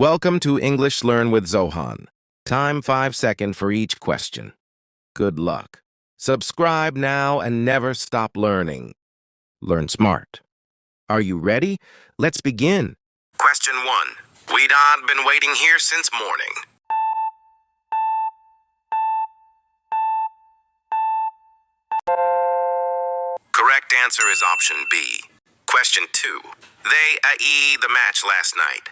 Welcome to English Learn with Zohan. Time 5 seconds for each question. Good luck. Subscribe now and never stop learning. Learn smart. Are you ready? Let's begin. Question 1. We'd been waiting here since morning. Correct answer is option B. Question 2. They the match last night.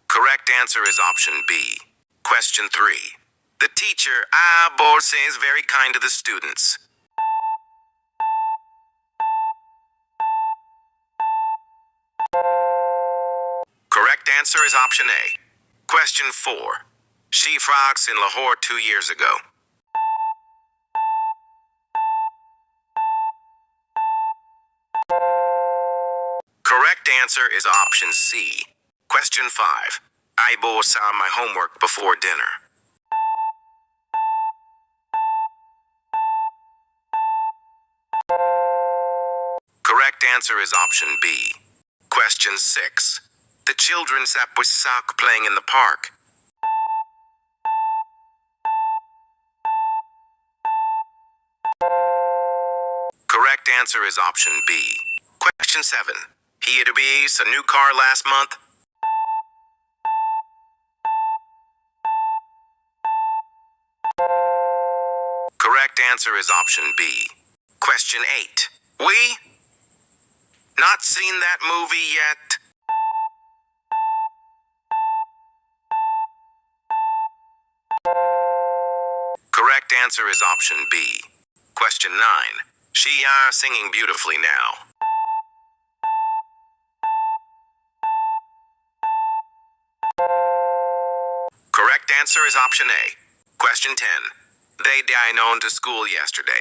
Correct answer is option B. Question 3. The teacher, Borse, is very kind to the students. Correct answer is option A. Question 4. She frogs in Lahore 2 years ago. Correct answer is option C. Question 5. I saw my homework before dinner. Correct answer is option B. Question 6. The children sat with sock playing in the park. Correct answer is option B. Question 7. He had a new car last month. Correct answer is option B. Question 8. We not seen that movie yet. Correct answer is option B. Question 9. She singing beautifully now. Correct answer is option A. Question 10. They known to school yesterday.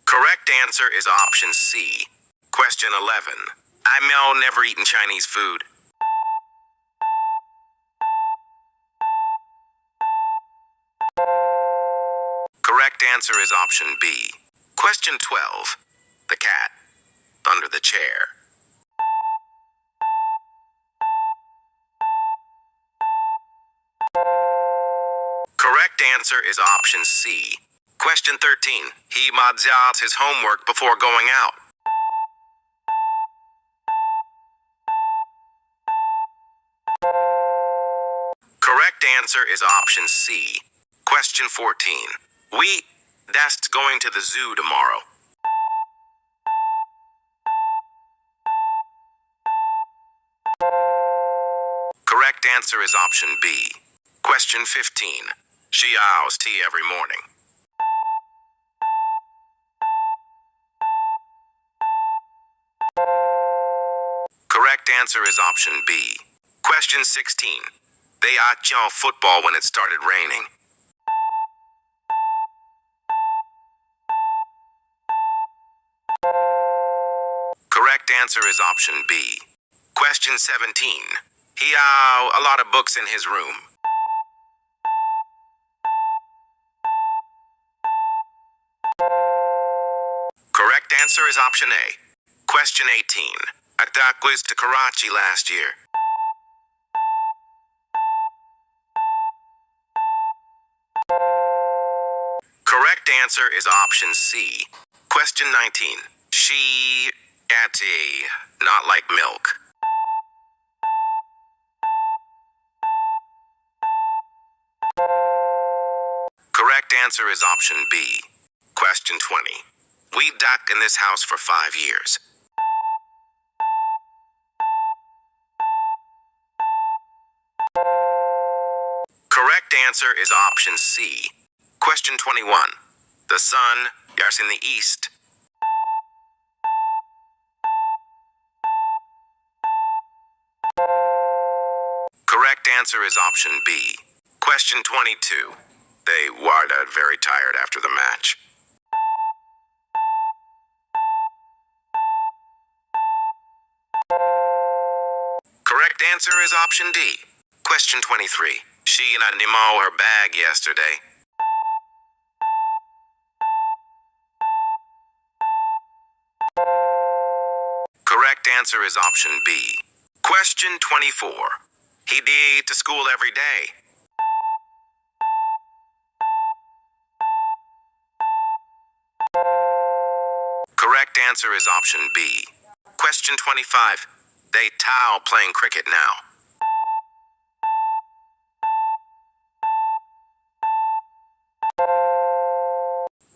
Correct answer is option C. Question 11. I'm never eaten Chinese food. Correct answer is option B. Question 12. The cat under the chair. Correct answer is option C. Question 13. He mods out his homework before going out. Correct answer is option C. Question 14. That's going to the zoo tomorrow. Correct answer is option B. Question 15. She owls tea every morning. Correct answer is option B. Question 16. They football when it started raining. Correct answer is option B. Question 17. He a lot of books in his room. Correct answer is option A. Question 18. I was to Karachi last year. Correct answer is option C. Question 19. She not like milk. Correct answer is option B. Question 20. We've ducked in this house for 5 years. Correct answer is option C. Question 21. The sun is in the east. Correct answer is option B. Question 22. They were very tired after the match. Correct answer is option D. Question 23. She not demo her bag yesterday. Correct answer is option B. Question 24. He did to school every day. Correct answer is option B. Question 25. They towel playing cricket now.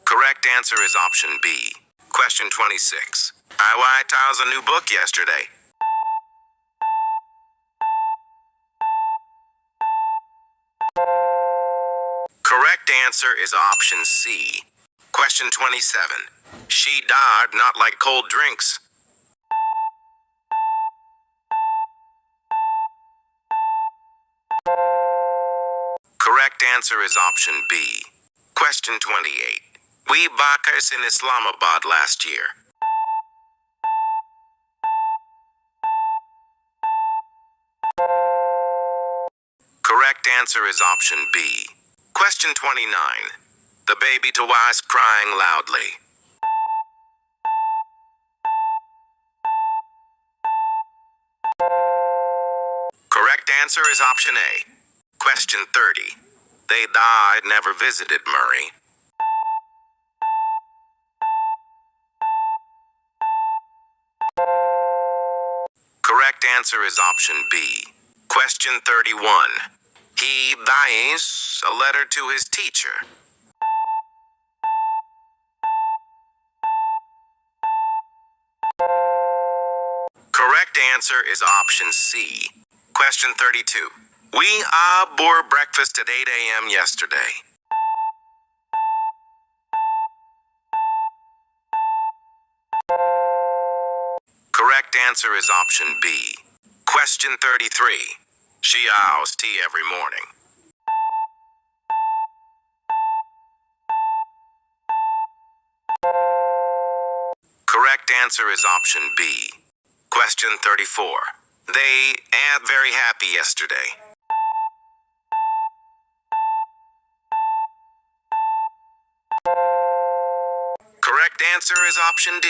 Correct answer is option B. Question 26. I tiles a new book yesterday. Correct answer is option C. Question 27. She died not like cold drinks. Correct answer is option B. Question 28. We Bakas in Islamabad last year. Correct answer is option B. Question 29. The baby to was crying loudly. Correct answer is option A. Question 30. They died never visited Murray. Correct answer is option B. Question 31. He dies a letter to his teacher. Correct answer is option C. Question 32. We bore breakfast at 8 a.m. yesterday. Correct answer is option B. Question 33. She owls tea every morning. Correct answer is option B. Question 34. They very happy yesterday. Correct answer is option D.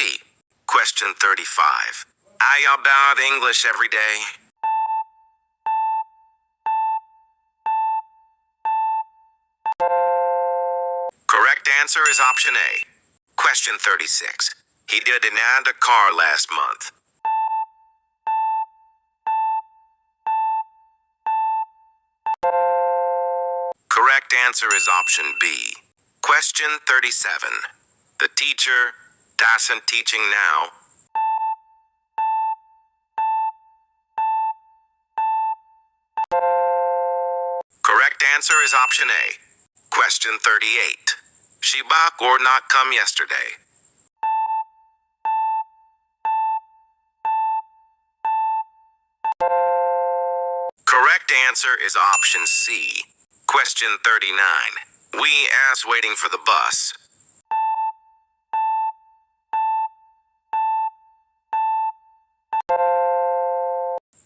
Question 35. I about English every day. Correct answer is option A. Question 36. He did a car last month. Correct answer is option B. Question 37. The teacher doesn't teaching now. Correct answer is option A. Question 38. She back or not come yesterday. Correct answer is option C. Question 39. We ass waiting for the bus.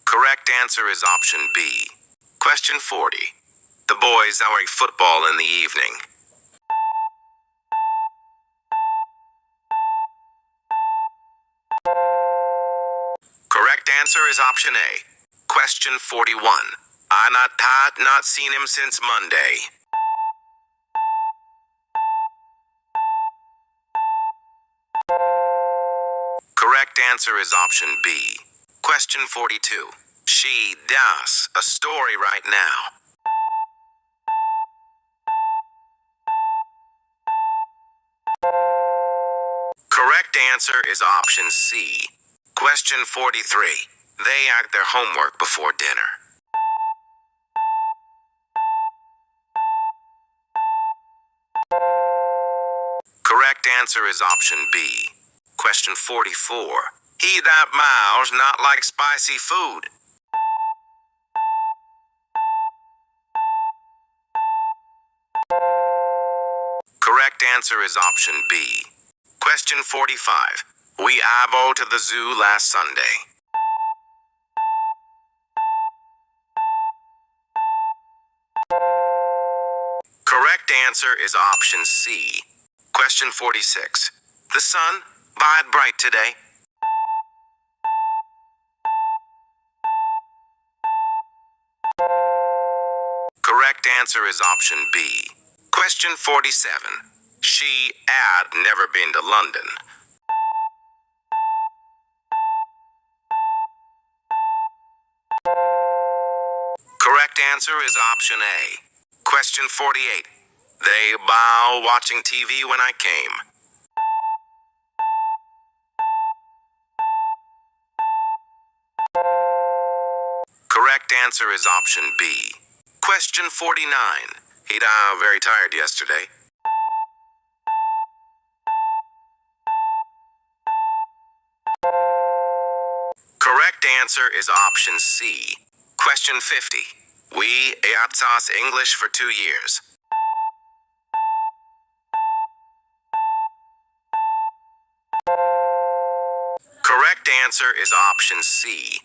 Correct answer is option B. Question 40. The boys are football in the evening. Correct answer is option A. Question 41. I not seen him since Monday. Correct answer is option B. Question 42. She does a story right now. Correct answer is option C. Question 43. They act their homework before dinner. Correct answer is option B. Question 44. He that miles not like spicy food. Correct answer is option B. Question 45. We go to the zoo last Sunday. Correct answer is option C. Question 46. The sun, bide bright today. Correct answer is option B. Question 47. She had never been to London. Correct answer is option A. Question 48. They bow watching TV when I came. Correct answer is option B. Question 49. He'd very tired yesterday. Correct answer is option C. Question 50. We taught English for 2 years. Correct answer is option C.